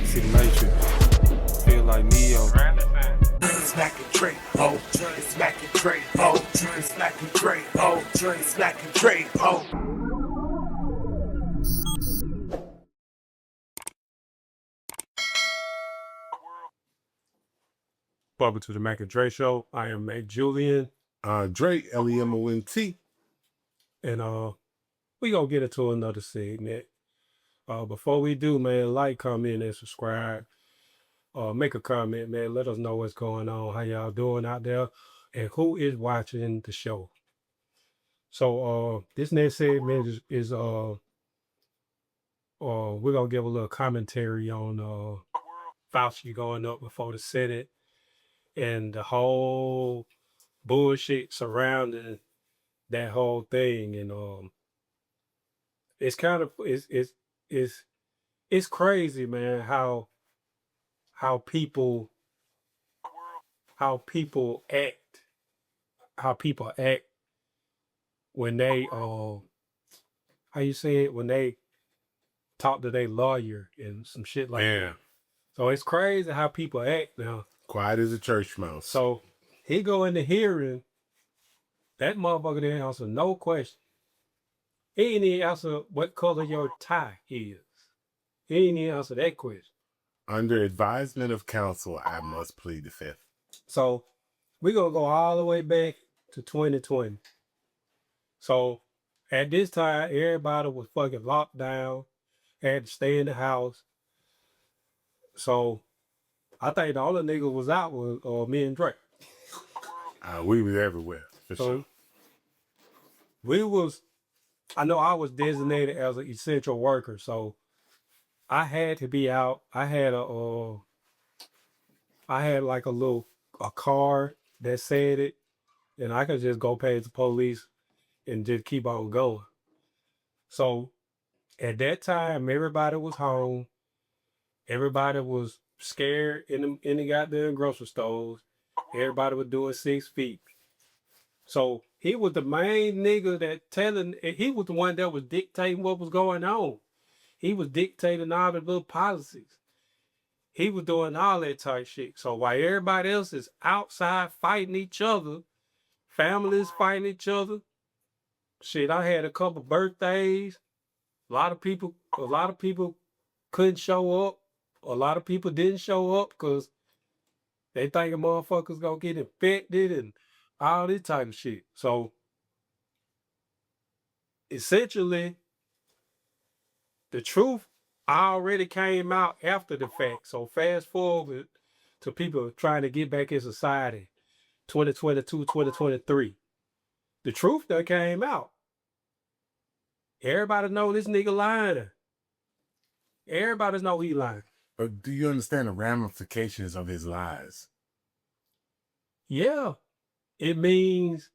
See the Matrix. Feel like Neo. Smacking Trey, oh, smacking Trey, oh, smacking Trey, oh, smacking Trey, oh. Welcome to the Mac and Dre Show. I am Mac Julian. Dre, LEMONT. And we gonna get into another segment. Before we do, man, like, comment, and subscribe. Make a comment, man. Let us know what's going on, how y'all doing out there, and who is watching the show. So this next segment is we're gonna give a little commentary on Fauci going up before the Senate and the whole bullshit surrounding that whole thing. And it's kind of it's crazy, man, how people act when they how you say it, when they talk to their lawyer and some shit like that. So it's crazy how people act now. Quiet as a church mouse. So he go in the hearing, that motherfucker didn't answer no question. He didn't even answer what color your tie is. He didn't even answer that question. Under advisement of counsel, I must plead the fifth. So we're gonna go all the way back to 2020. So at this time, everybody was fucking locked down, had to stay in the house. So I think the only nigga was out was me and Drake. We was everywhere. For sure. I know I was designated as an essential worker, so I had to be out. I had like a card that said it, and I could just go pay the police and just keep on going. So at that time, everybody was home. Everybody was scared in the goddamn grocery stores. Everybody was doing 6 feet. So he was the main nigga he was the one that was dictating what was going on. He was dictating all the little policies. He was doing all that type shit. So while everybody else is outside fighting each other, families fighting each other, shit, I had a couple birthdays. A lot of people couldn't show up. A lot of people didn't show up because they think a motherfucker's gonna get infected and all this type of shit. So essentially, the truth already came out after the fact. So fast forward to people trying to get back in society, 2022, 2023. The truth that came out. Everybody know this nigga lying. Everybody know he lying. But do you understand the ramifications of his lies? Yeah. It means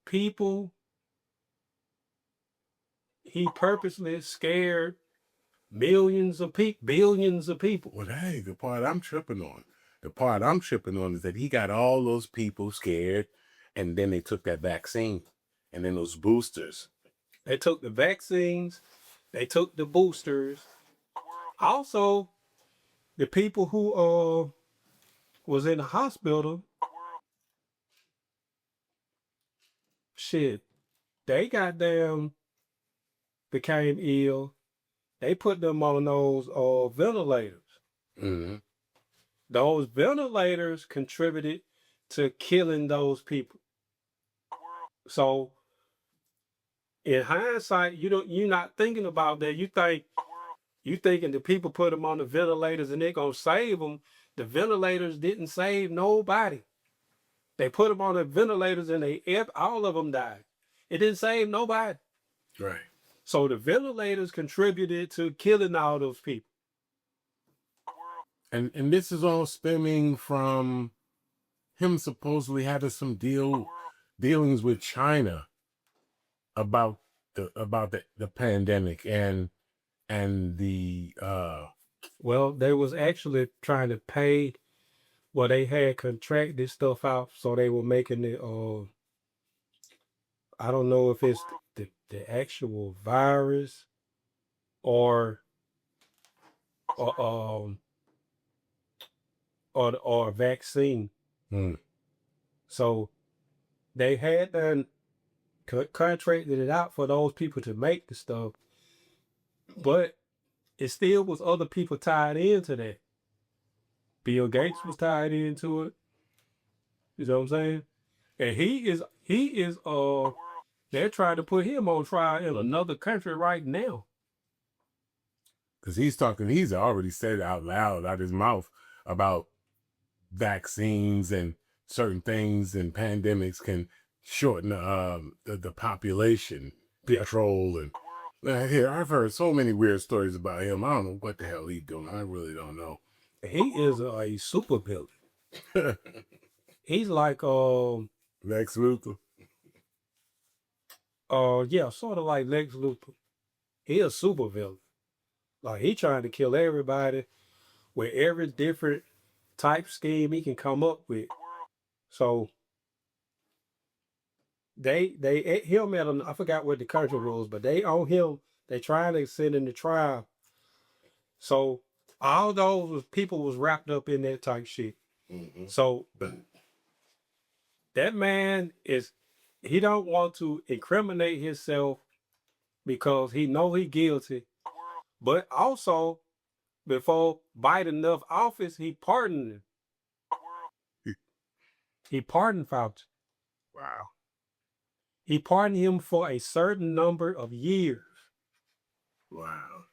people, he purposely scared billions of people. Well, that ain't the part I'm tripping on. The part I'm tripping on is that he got all those people scared, and then they took that vaccine, and then those boosters. They took the vaccines, they took the boosters. Also, the people who was in the hospital, shit, they goddamn became ill. They put them on those ventilators. Mm-hmm. Those ventilators contributed to killing those people. So in hindsight, you're not thinking about that. You thinking the people put them on the ventilators and they're gonna save them. The ventilators didn't save nobody. They put them on the ventilators and all of them died. It didn't save nobody. Right. So the ventilators contributed to killing all those people. And this is all stemming from him supposedly having some dealings with China about the pandemic and the Well, they was actually trying to pay. Well, they had contracted stuff out, so they were making it. I don't know if it's the actual virus or or um or a vaccine. Hmm. So they had done contracted it out for those people to make the stuff, but it still was other people tied into that. Bill Gates was tied into it. You know what I'm saying? And he is they're trying to put him on trial in another country right now. Because he's already said it out loud out his mouth about vaccines and certain things and pandemics can shorten the population Yeah. control. And here, I've heard so many weird stories about him. I don't know what the hell he's doing. I really don't know. He is a super villain. He's like Lex Luthor. yeah, sort of like Lex Luthor. He a super villain. Like he trying to kill everybody with every different type scheme he can come up with. So they at him at I forgot what the country rules, but they on him. They trying to send him to trial. So all those people was wrapped up in that type shit. Mm-hmm. So that man he don't want to incriminate himself because he know he guilty, but also before Biden left office, he pardoned him. He pardoned Fauci. Wow. He pardoned him for a certain number of years. Wow.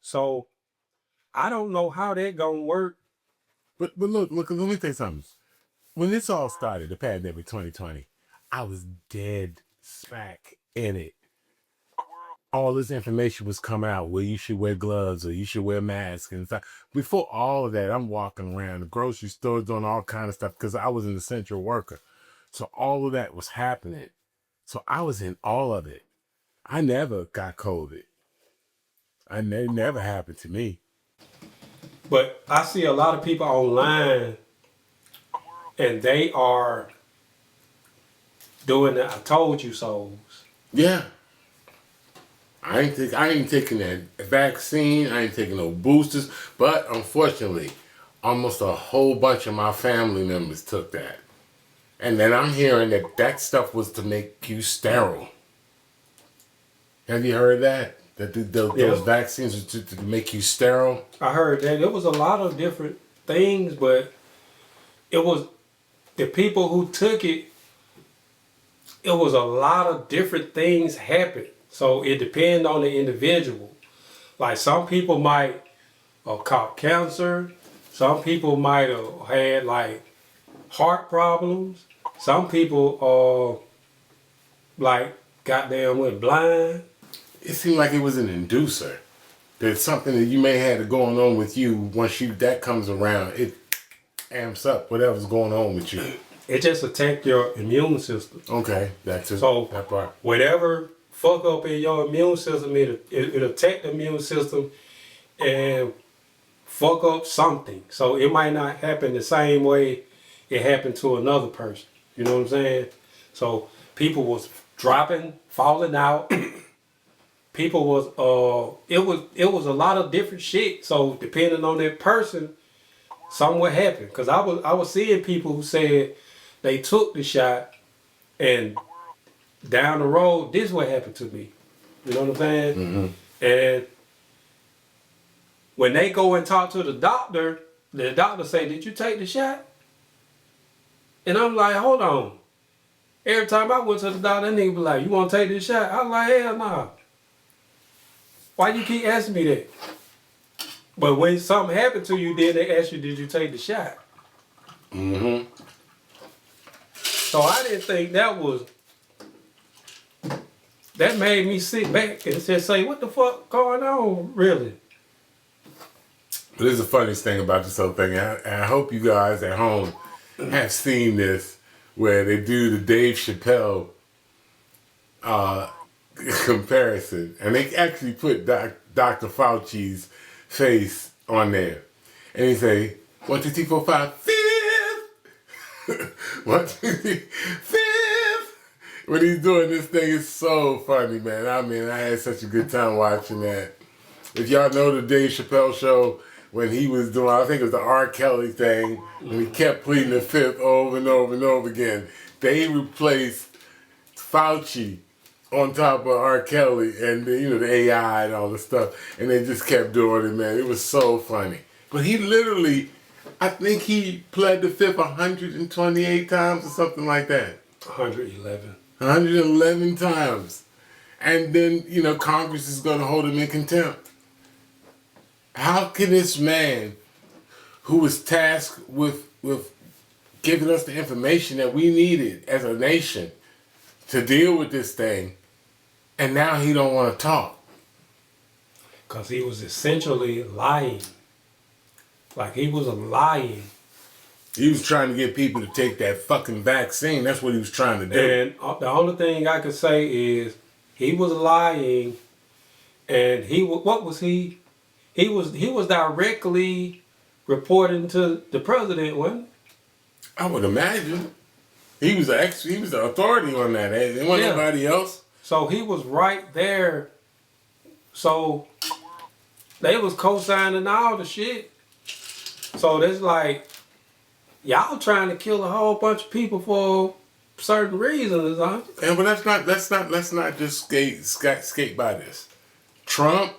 So I don't know how that gonna work. But look, let me tell you something. When this all started, the pandemic 2020, I was dead smack in it. All this information was coming out where you should wear gloves or you should wear masks and stuff. Before all of that, I'm walking around the grocery store doing all kind of stuff because I was an essential worker. So all of that was happening. So I was in all of it. I never got COVID. It never happened to me. But I see a lot of people online and they are doing the I told you so's. Yeah. I ain't taking that vaccine. I ain't taking no boosters. But unfortunately, almost a whole bunch of my family members took that. And then I'm hearing that stuff was to make you sterile. Have you heard that? That those vaccines are to make you sterile? I heard that. It was a lot of different things, but it was the people who took it, it was a lot of different things happen. So it depends on the individual. Like some people might have caught cancer. Some people might have had like heart problems. Some people like goddamn went blind. It seemed like it was an inducer. There's something that you may have going on with you. Once that comes around, it amps up whatever's going on with you. It just attacked your immune system. Okay, that's it. So that part. Whatever fuck up in your immune system, it attack the immune system and fuck up something. So it might not happen the same way it happened to another person. You know what I'm saying? So people was dropping, falling out. People was it was a lot of different shit. So depending on that person, something would happen. Cause I was seeing people who said they took the shot and down the road, this is what happened to me. You know what I'm saying? Mm-hmm. And when they go and talk to the doctor say, "Did you take the shot?" And I'm like, "Hold on." Every time I went to the doctor, that nigga be like, "You want to take this shot?" I was like, "Hell nah." Why you keep asking me that? But when something happened to you, then they ask you, "Did you take the shot?" Mm-hmm. So I didn't think that made me sit back and just say, "What the fuck going on, really?" But this is the funniest thing about this whole thing. And I hope you guys at home have seen this, where they do the Dave Chappelle comparison, and they actually put Dr. Fauci's face on there, and he say 1, 2, 3, 4, 5, 5th. 1, 2, 3, 5th. when he's doing this thing, it's so funny, man. I mean, I had such a good time watching that. If y'all know the Dave Chappelle show, when he was doing, I think it was the R. Kelly thing, and he kept pleading the fifth over and over and over again. They replaced Fauci on top of R. Kelly and the AI and all the stuff, and they just kept doing it, man. It was so funny. But he literally, I think he pled the fifth 128 times or something like that. 111. 111 times. And then, Congress is going to hold him in contempt. How can this man, who was tasked with giving us the information that we needed as a nation to deal with this thing, and now he don't want to talk? Because he was essentially lying. Like, he was lying. He was trying to get people to take that fucking vaccine. That's what he was trying to do. And the only thing I could say is he was lying, and what was he? He was directly reporting to the president, wasn't he? I would imagine. He was the authority on that. There wasn't nobody else. So he was right there. So they was co-signing all the shit. So that's like, y'all trying to kill a whole bunch of people for certain reasons, huh? And but let's not just skate by this. Trump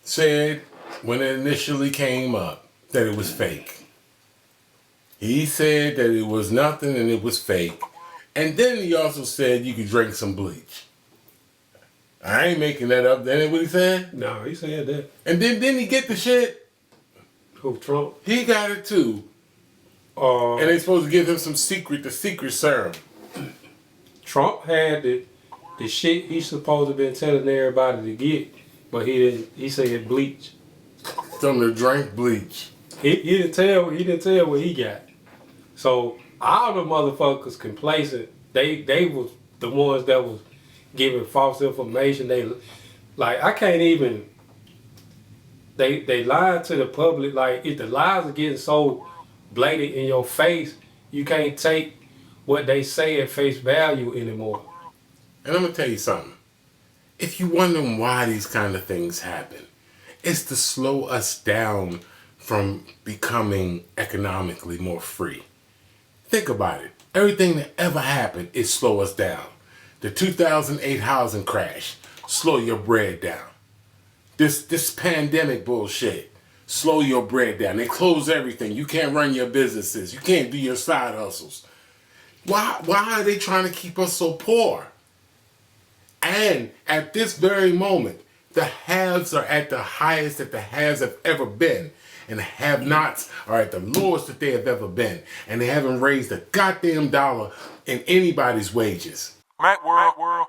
said when it initially came up that it was fake. He said that it was nothing and it was fake. And then he also said you could drink some bleach. I ain't making that up. That ain't what he said? No, he said that. And then didn't he get the shit? Who, Trump? He got it too. And they supposed to give him the secret serum. Trump had the shit he's supposed to been telling everybody to get, but he didn't. He said bleach. Some to drink bleach. He didn't tell. He didn't tell what he got. So all the motherfuckers complacent. They was the ones that was giving false information. I can't even. They lied to the public. Like, if the lies are getting so blatant in your face, you can't take what they say at face value anymore. And I'm gonna tell you something. If you're wondering why these kind of things happen, it's to slow us down from becoming economically more free. Think about it. Everything that ever happened is slow us down. The 2008 housing crash, slow your bread down. This pandemic bullshit, slow your bread down. They close everything. You can't run your businesses. You can't do your side hustles. Why are they trying to keep us so poor? And at this very moment, the haves are at the highest that the haves have ever been. And the have-nots are at the lowest that they have ever been. And they haven't raised a goddamn dollar in anybody's wages. Mac World.